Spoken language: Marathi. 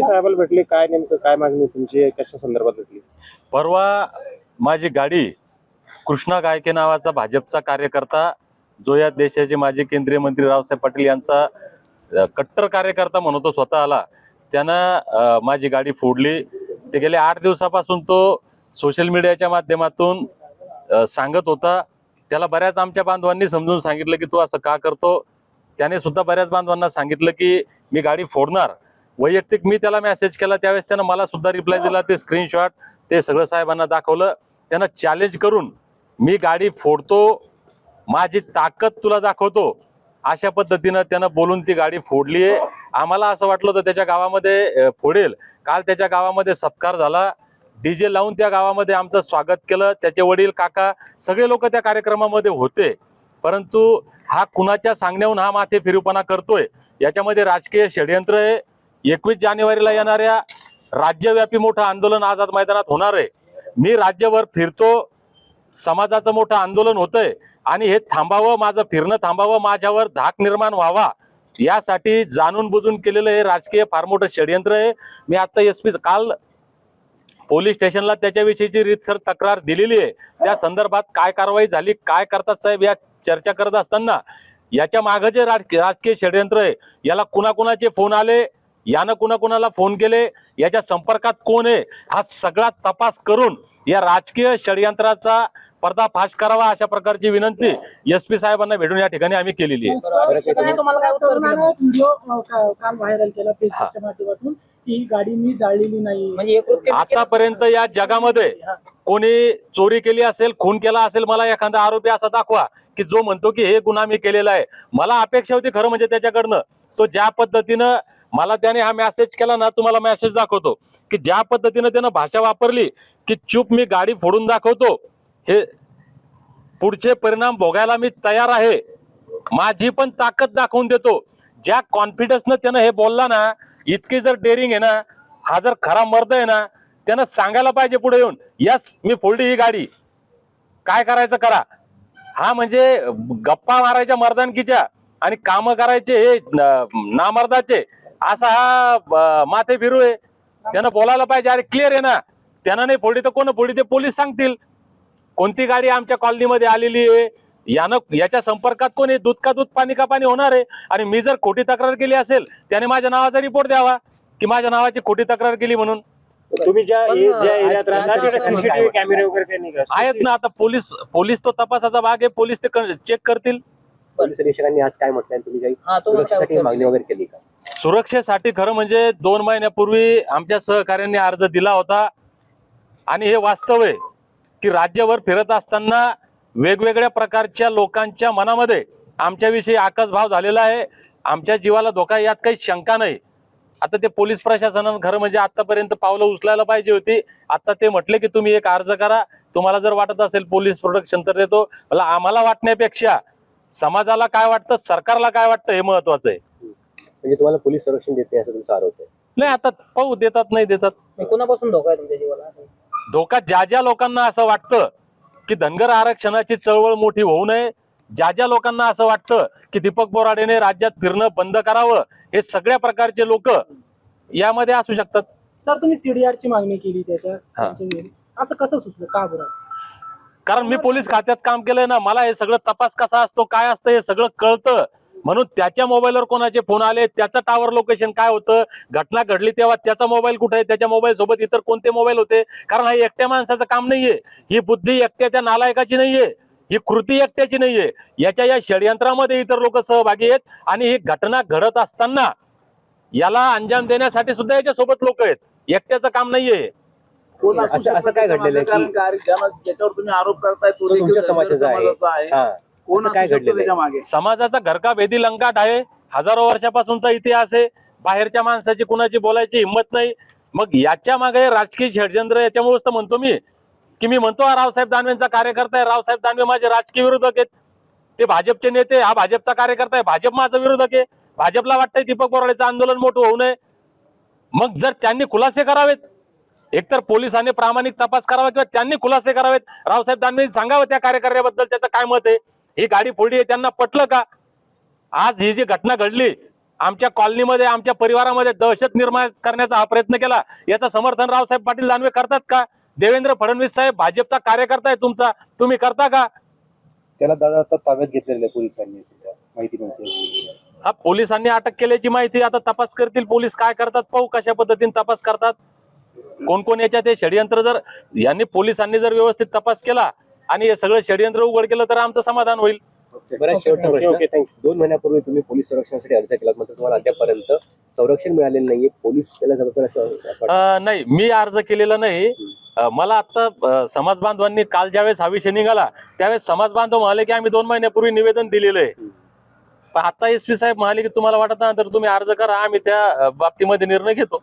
साहेबाला भेटले, काय नेमकं काय मागणी तुमची, कशा संदर्भात भेटली? परवा माझी गाडी कृष्णा गायके नावाचा भाजपचा कार्यकर्ता, जो या देशाचे माजी केंद्रीय मंत्री रावसाहेब पाटील यांचा कट्टर कार्यकर्ता म्हणतो स्वतःला, त्यानं माझी गाडी फोडली. ते गेले 8 दिवसापासून तो सोशल मीडियाच्या माध्यमातून सांगत होता. त्याला बऱ्याच आमच्या बांधवांनी समजून सांगितलं की तू असं का करतो. त्याने सुद्धा बऱ्याच बांधवांना सांगितलं की मी गाडी फोडणार. वैयक्तिक मी त्याला मेसेज केला, त्यावेळेस त्यानं मला सुद्धा रिप्लाय दिला. ते स्क्रीनशॉट ते सगळं साहेबांना दाखवलं. त्यानं चॅलेंज करून मी गाडी फोडतो, माझी ताकद तुला दाखवतो, अशा पद्धतीनं त्यानं बोलून ती गाडी फोडली आहे. आम्हाला असं वाटलं होतं त्याच्या गावामध्ये फोडेल. काल त्याच्या गावामध्ये सत्कार झाला, डीजे लावून त्या गावामध्ये आमचं स्वागत केलं. त्याचे वडील, काका सगळे लोक त्या कार्यक्रमामध्ये होते. परंतु हा कुणाच्या सांगण्याहून हा माथे फिरूपणा करतोय. याच्यामध्ये राजकीय षडयंत्र आहे. 21 जानेवारीला येणाऱ्या राज्यव्यापी मोठं आंदोलन आझाद मैदानात होणार आहे. मी राज्यभर फिरतो, समाजाचं मोठं आंदोलन होतंय आणि हे थांबावं, माझं फिरणं थांबावं, माझ्यावर धाक निर्माण व्हावा, यासाठी जाणून बुजून केलेलं हे राजकीय फार मोठं षडयंत्र आहे. मी आता एसपी काल पोलीस स्टेशनला त्याच्याविषयीची रीतसर तक्रार दिलेली आहे. त्या संदर्भात काय कारवाई झाली, काय करतात साहेब, या चर्चा करत असताना याच्या मागे जे राजकीय षडयंत्र आहे, याला कुणाकुणाचे फोन आले, यानं कुणाकुणाला फोन केले, याच्या संपर्कात कोण आहे, हा सगळा तपास करून या राजकीय षडयंत्राचा पर्दाफाश करावा, अशा प्रकारची विनंती एसपी साहेबांना भेटून या ठिकाणी आम्ही केलेली आहे. व्हिडिओ काल व्हायरल केला फेसबुकच्या माध्यमातून की गाडी मी जाळलेली नाही. म्हणजे आतापर्यंत या जगामध्ये कोणी चोरी केली असेल, खून केला असेल, मला एखादा आरोपी असा दाखवा की जो म्हणतो की हे गुन्हा मी केलेला आहे. मला अपेक्षा होती खरं म्हणजे त्याच्याकडनं, तो ज्या पद्धतीनं मला त्याने हा मेसेज केला ना, तुम्हाला मेसेज दाखवतो की ज्या पद्धतीनं त्यानं भाषा वापरली की चूप मी गाडी फोडून दाखवतो, हे पुढचे परिणाम भोगायला मी तयार आहे, माझी पण ताकद दाखवून देतो, ज्या कॉन्फिडन्सनं त्यानं हे बोलला ना, इतकी जर डेअरिंग आहे ना, हा जर खरा मर्द आहे ना, त्यानं सांगायला पाहिजे पुढे येऊन, यस मी फोडली ही गाडी, काय करायचं करा. हा म्हणजे गप्पा मारायच्या मर्दानकीच्या आणि काम करायचे हे नामर्दाचे, असा हा माथे फिरू आहे. त्यानं बोलायला पाहिजे, अरे क्लिअर आहे ना, त्यानं नाही फोडली तर कोण फोडली ते पोलीस सांगतील. कोणती गाडी आमच्या कॉलनीमध्ये आलेली आहे, याच्या संपर्कात कोण आहे, दूध का दूध पाणी का पाणी होणार आहे. आणि मी जर खोटी तक्रार केली असेल, त्याने माझ्या नावाचा रिपोर्ट द्यावा की माझ्या नावाची खोटी तक्रार केली म्हणून. तुम्ही ज्या एरियात राहता तिथे सीसीटीव्ही कॅमेरे वगैरे काही नाही का? आहेत ना, आता पोलीस तो तपासाचा भाग आहे, पोलीस ते चेक करतील. पोलीस निरीक्षकांनी आज काय म्हटलंय, तुम्ही काही सुरक्षेसाठी मागणी वगैरे केली का? सुरक्षेसाठी खरं म्हणजे 2 महिन्यापूर्वी आमच्या सहकाऱ्यांनी अर्ज दिला होता. आणि हे वास्तव आहे की राज्यभर फिरत असताना वेगवेगळ्या प्रकारच्या लोकांच्या मनामध्ये आमच्याविषयी आकाशभाव झालेला आहे. आमच्या जीवाला धोका, यात काही शंका नाही. आता ते पोलीस प्रशासनानं खरं म्हणजे आतापर्यंत पावलं उचलायला पाहिजे होती. आता ते म्हटले की तुम्ही एक अर्ज करा, तुम्हाला जर वाटत असेल पोलीस प्रोटेक्शन तर देतो. मला आम्हाला वाटण्यापेक्षा समाजाला काय वाटतं, सरकारला काय वाटतं, हे महत्वाचं आहे. म्हणजे तुम्हाला पोलीस संरक्षण देते असं तुमचा आरोप आहे? नाही, आता पाहू देतात नाही देतात. कोणापासून धोका आहे तुमच्या जीवाला? धोका ज्या लोकांना असं वाटतं की धनगर आरक्षणाची चळवळ मोठी होऊ नये, ज्या लोकांना असं वाटतं की दीपक बोराडेने राज्यात फिरणं बंद करावं, हे सगळ्या प्रकारचे लोक यामध्ये असू शकतात. सर, तुम्ही सीडीआरची मागणी केली त्याच्या, असं कसं सुचलं, का बरं? कारण मी पोलीस खात्यात काम केलंय ना, मला हे सगळं तपास कसा असतो, काय असतं, हे सगळं कळतं. म्हणून त्याच्या मोबाईलवर कोणाचे फोन आले, त्याचं टावर लोकेशन काय होतं, घटना घडली तेव्हा त्याचा मोबाईल कुठे आहे, त्याच्या मोबाईल सोबत इतर कोणते मोबाईल होते. कारण हा एकट्या माणसाचं काम नाहीये, ही बुद्धी एकट्या त्या नालायकाची नाहीये, ही कृती एकट्याची नाहीये. या षडयंत्रामध्ये इतर लोक सहभागी आहेत. आणि ही घटना घडत असताना याला अंजाम देण्यासाठी सुद्धा याच्या सोबत लोक आहेत, एकट्याचं काम नाहीये. असं काय घडलेलं आहे की ज्याच्यावर तुम्ही आरोप करताय तो तुमच्या समाजाचा आहे? कोण काय घडलेलं मागे? समाजाचा घरका भेदी लंकाट आहे, हजारो वर्षापासूनचा इतिहास आहे. बाहेरच्या माणसाची कुणाची बोलायची हिंमत नाही. मग याच्या मागे राजकीय षडयंत्र. याच्यामुळेच तर म्हणतो मी म्हणतो हा रावसाहेब दानवेंचा कार्यकर्ता आहे. रावसाहेब दानवे माझे राजकीय विरोधक आहेत, ते भाजपचे नेते, हा भाजपचा कार्यकर्ता आहे, भाजप माझा विरोधक आहे. भाजपला वाटतंय दीपक बोराडेचं आंदोलन मोठं होऊ नये. मग जर त्यांनी खुलासे करावेत, एकतर पोलिसांनी प्रामाणिक तपास करावा किंवा त्यांनी खुलासे करावेत. रावसाहेब दानवे सांगावं त्या कार्यकर्त्याबद्दल त्याचं काय मत आहे. ही गाडी फोडली आहे त्यांना पटलं का? आज ही जी घटना घडली आमच्या कॉलनीमध्ये आमच्या परिवारामध्ये दहशत निर्माण करण्याचा हा प्रयत्न केला, याचं समर्थन रावसाहेब पाटील दानवे करतात का? देवेंद्र फडणवीस साहेब भाजपचा कार्यकर्ता आहे तुमचा, तुम्ही करता का? त्याला दादा आता ताब्यात घेतलेलं आहे पोलिसांनी, सध्या माहिती मिळते. हा, पोलिसांनी अटक केल्याची माहिती, आता तपास करतील पोलीस, काय करतात पाहू, कशा पद्धतीने तपास करतात, कोण कोण याच्यात हे षडयंत्र. जर यांनी पोलिसांनी जर व्यवस्थित तपास केला आणि हे सगळं षडयंत्र उघड केलं तर आमचं समाधान होईल. बरं, शेवटचा प्रश्न. 2 महिन्यापूर्वी तुम्ही पोलीस संरक्षणासाठी अर्ज केला, मात्र तुम्हाला अद्यापर्यंत संरक्षण मिळालेलं नाहीये. पोलीस त्याला जबाबदार असं वाटतं? नाही, मी अर्ज केलेला नाही. मला आता समाज बांधवांनी काल ज्यावेळेस हा विषय निघाला त्यावेळेस समाज बांधव म्हणाले की आम्ही 2 महिन्यापूर्वी निवेदन दिलेलं आहे. पण आता एसपी साहेब म्हणाले की तुम्हाला वाटत नाही तर तुम्ही अर्ज करा, आम्ही त्या बाबतीमध्ये निर्णय घेतो.